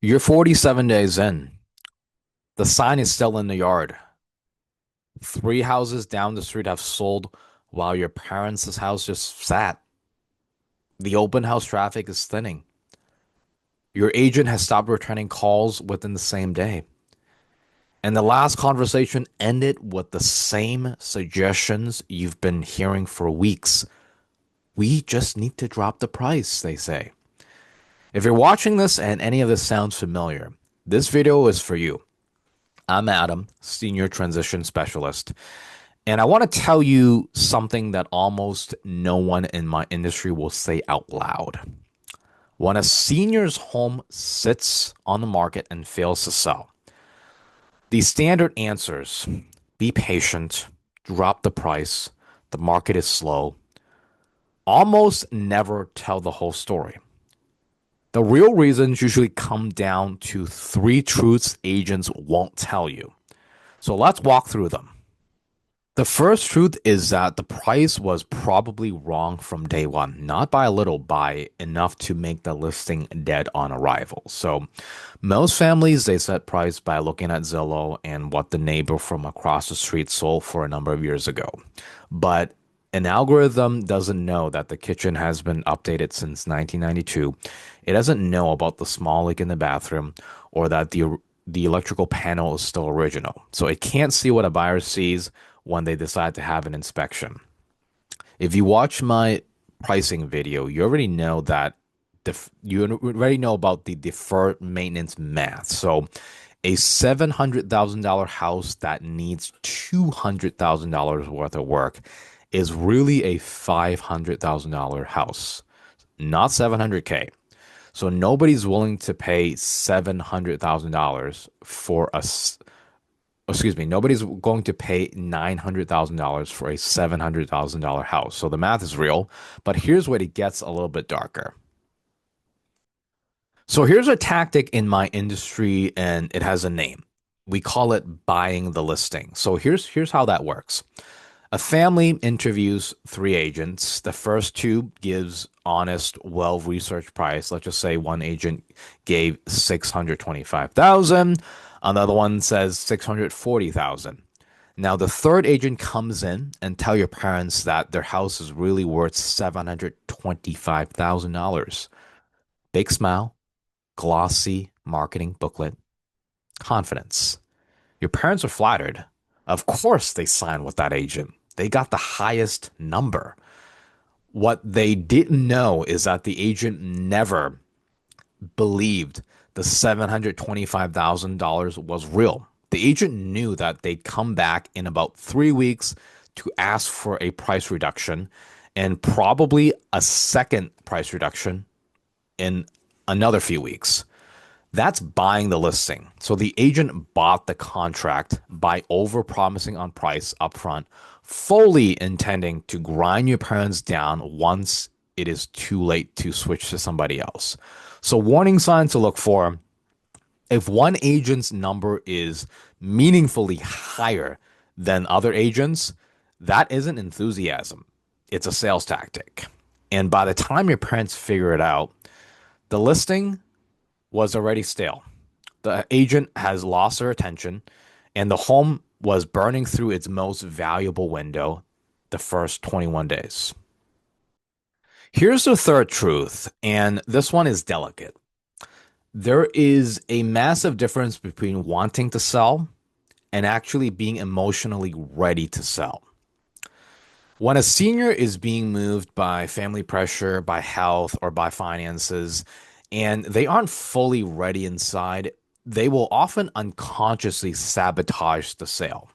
You're 47 days in. The sign is still in the yard. Three houses down the street have sold while your parents' house just sat. The open house traffic is thinning. Your agent has stopped returning calls within the same day. And the last conversation ended with the same suggestions you've been hearing for weeks. We just need to drop the price, they say. If you're watching this and any of this sounds familiar, this video is for you. I'm Adam, Senior Transition Specialist, and I want to tell you something that almost no one in my industry will say out loud. When a senior's home sits on the market and fails to sell, the standard answers be patient, drop the price, the market is slow, almost never tell the whole story. The real reasons usually come down to three truths agents won't tell you. So let's walk through them. The first truth is that the price was probably wrong from day one, not by a little, by enough to make the listing dead on arrival. So most families, they set price by looking at Zillow and what the neighbor from across the street sold for a number of years ago. But an algorithm doesn't know that the kitchen has been updated since 1992. It doesn't know about the small leak in the bathroom or that the electrical panel is still original. So it can't see what a buyer sees when they decide to have an inspection. If you watch my pricing video, you already know that you already know about the deferred maintenance math. So a $700,000 house that needs $200,000 worth of work is really a $500,000 house, not 700K. So nobody's willing to pay $700,000 for a excuse me, nobody's going to pay $900,000 for a $700,000 house. So the math is real, but here's where it gets a little bit darker. So here's a tactic in my industry and it has a name. We call it buying the listing. So here's how that works. A family interviews three agents. The first two gives honest, well-researched price. Let's just say one agent gave 625,000, another one says 640,000. Now the third agent comes in and tell your parents that their house is really worth $725,000. Big smile, glossy marketing booklet, confidence. Your parents are flattered. Of course they sign with that agent. They got the highest number. What they didn't know is that the agent never believed the $725,000 was real. The agent knew that they'd come back in about 3 weeks to ask for a price reduction and probably a second price reduction in another few weeks. That's buying the listing. So the agent bought the contract by overpromising on price upfront, fully intending to grind your parents down once it is too late to switch to somebody else. So warning signs to look for: if one agent's number is meaningfully higher than other agents, that isn't enthusiasm. It's a sales tactic. And by the time your parents figure it out, the listing was already stale. The agent has lost their attention, and the home was burning through its most valuable window the first 21 days. Here's the third truth, and this one is delicate. There is a massive difference between wanting to sell and actually being emotionally ready to sell. When a senior is being moved by family pressure, by health, or by finances, and they aren't fully ready inside, they will often unconsciously sabotage the sale.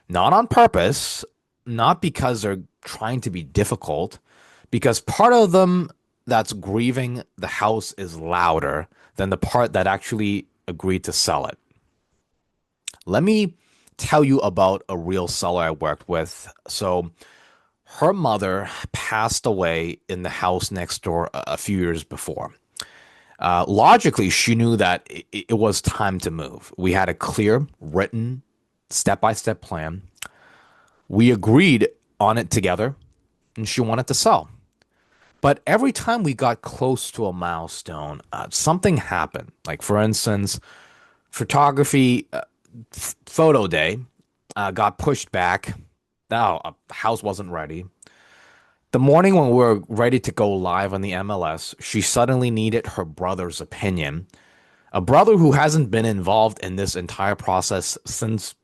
Not on purpose, not because they're trying to be difficult, because part of them that's grieving the house is louder than the part that actually agreed to sell it. Let me tell you about a real seller I worked with. So her mother passed away in the house next door a few years before. Logically, she knew that it was time to move. We had a clear, written, step by step plan. We agreed on it together, and she wanted to sell. But every time we got close to a milestone, something happened. Like, for instance, photography photo day got pushed back. Now, the house wasn't ready. The morning when we were ready to go live on the MLS, she suddenly needed her brother's opinion. A brother who hasn't been involved in this entire process since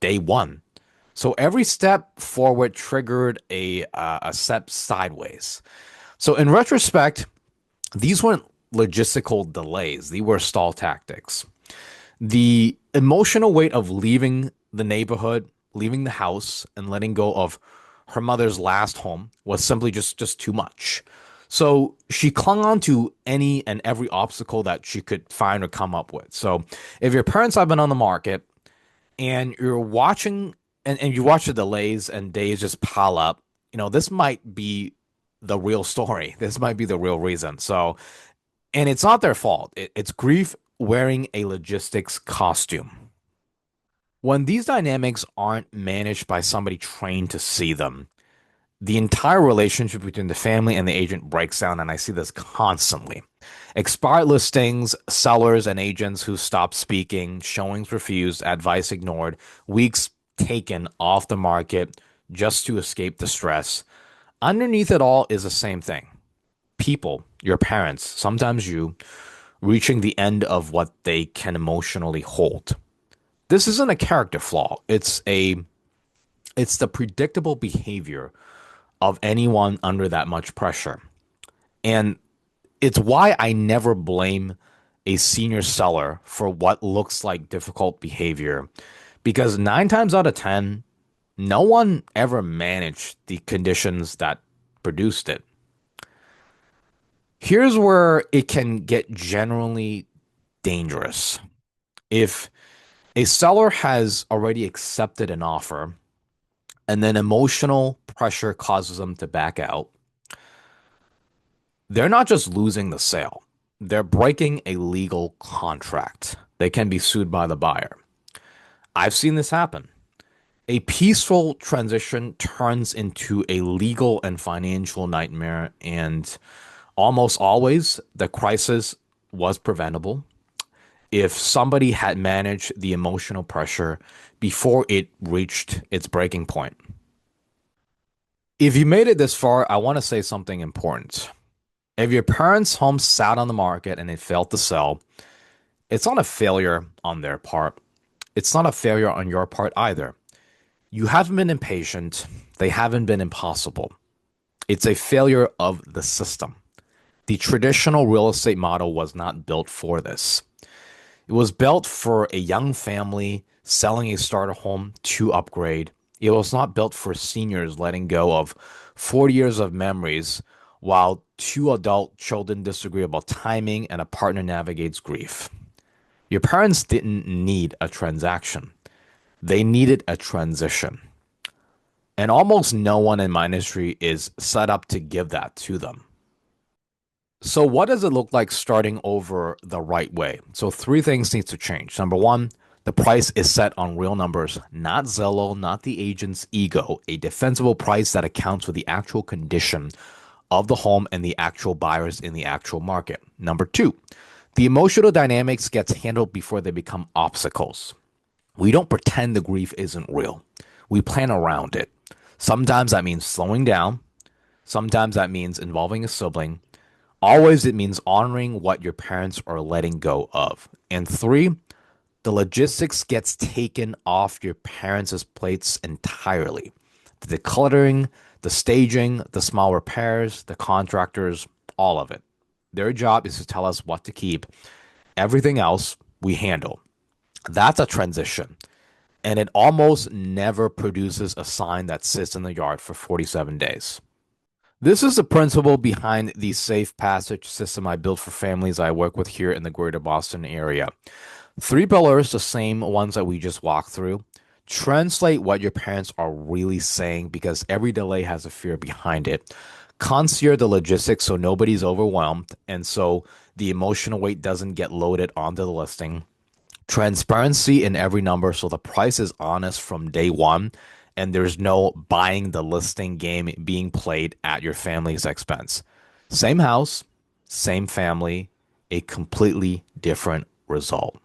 day one. So every step forward triggered a step sideways. So in retrospect, these weren't logistical delays, they were stall tactics. The emotional weight of leaving the neighborhood, leaving the house, and letting go of her mother's last home was simply just too much. So she clung on to any and every obstacle that she could find or come up with. So if your parents have been on the market and you're watching and you watch the delays and days just pile up, this might be the real story. This might be the real reason. So, and it's not their fault. It's grief wearing a logistics costume. When these dynamics aren't managed by somebody trained to see them, the entire relationship between the family and the agent breaks down, and I see this constantly. Expired listings, sellers and agents who stop speaking, showings refused, advice ignored, weeks taken off the market just to escape the stress. Underneath it all is the same thing. People, your parents, sometimes you, reaching the end of what they can emotionally hold. This isn't a character flaw. It's the predictable behavior of anyone under that much pressure. And it's why I never blame a senior seller for what looks like difficult behavior, because 9 times out of 10, no one ever managed the conditions that produced it. Here's where it can get generally dangerous. If a seller has already accepted an offer and then emotional pressure causes them to back out, they're not just losing the sale, they're breaking a legal contract. They can be sued by the buyer. I've seen this happen. A peaceful transition turns into a legal and financial nightmare, and almost always the crisis was preventable if somebody had managed the emotional pressure before it reached its breaking point. If you made it this far, I want to say something important. If your parents' home sat on the market and it failed to sell, it's not a failure on their part. It's not a failure on your part either. You haven't been impatient. They haven't been impossible. It's a failure of the system. The traditional real estate model was not built for this. It was built for a young family selling a starter home to upgrade. It was not built for seniors letting go of 40 years of memories while two adult children disagree about timing and a partner navigates grief. Your parents didn't need a transaction. They needed a transition. And almost no one in my industry is set up to give that to them. So what does it look like starting over the right way? So three things need to change. Number one, the price is set on real numbers, not Zillow, not the agent's ego, a defensible price that accounts for the actual condition of the home and the actual buyers in the actual market. Number two, the emotional dynamics gets handled before they become obstacles. We don't pretend the grief isn't real. We plan around it. Sometimes that means slowing down. Sometimes that means involving a sibling. Always it means honoring what your parents are letting go of. And three, the logistics gets taken off your parents' plates entirely. The decluttering, the staging, the small repairs, the contractors, all of it. Their job is to tell us what to keep. Everything else we handle. That's a transition. And it almost never produces a sign that sits in the yard for 47 days. This is the principle behind the safe passage system I built for families I work with here in the greater Boston area. Three pillars, the same ones that we just walked through. Translate what your parents are really saying because every delay has a fear behind it. Concierge the logistics so nobody's overwhelmed and so the emotional weight doesn't get loaded onto the listing. Transparency in every number so the price is honest from day one and there's no buying the listing game being played at your family's expense. Same house, same family, a completely different result.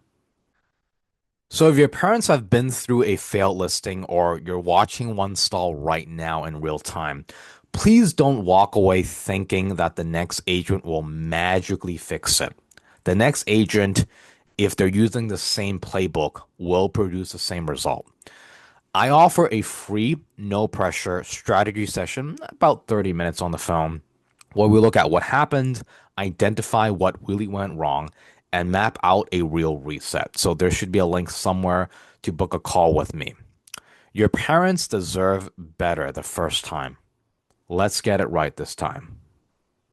So if your parents have been through a failed listing or you're watching one stall right now in real time, please don't walk away thinking that the next agent will magically fix it. The next agent, if they're using the same playbook, will produce the same result. I offer a free, no pressure strategy session, about 30 minutes on the phone, where we look at what happened, identify what really went wrong, and map out a real reset. So there should be a link somewhere to book a call with me. Your parents deserve better the first time. Let's get it right this time.